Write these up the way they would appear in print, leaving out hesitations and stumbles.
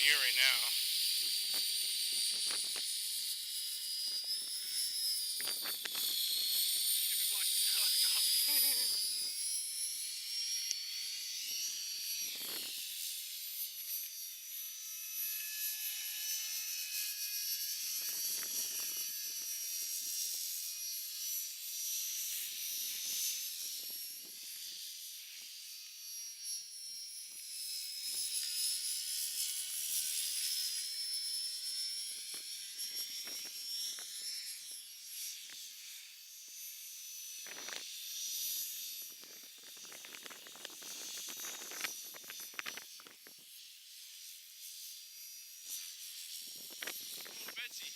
watching you right now. You should be watching the helicopter. Oh, Betsy.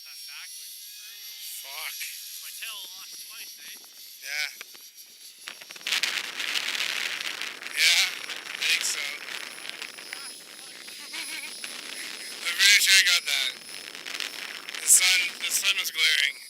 That backwind is brutal. Fuck. My tail lost twice, eh? Yeah. Yeah, I think so. I'm pretty sure I got that. The sun was glaring.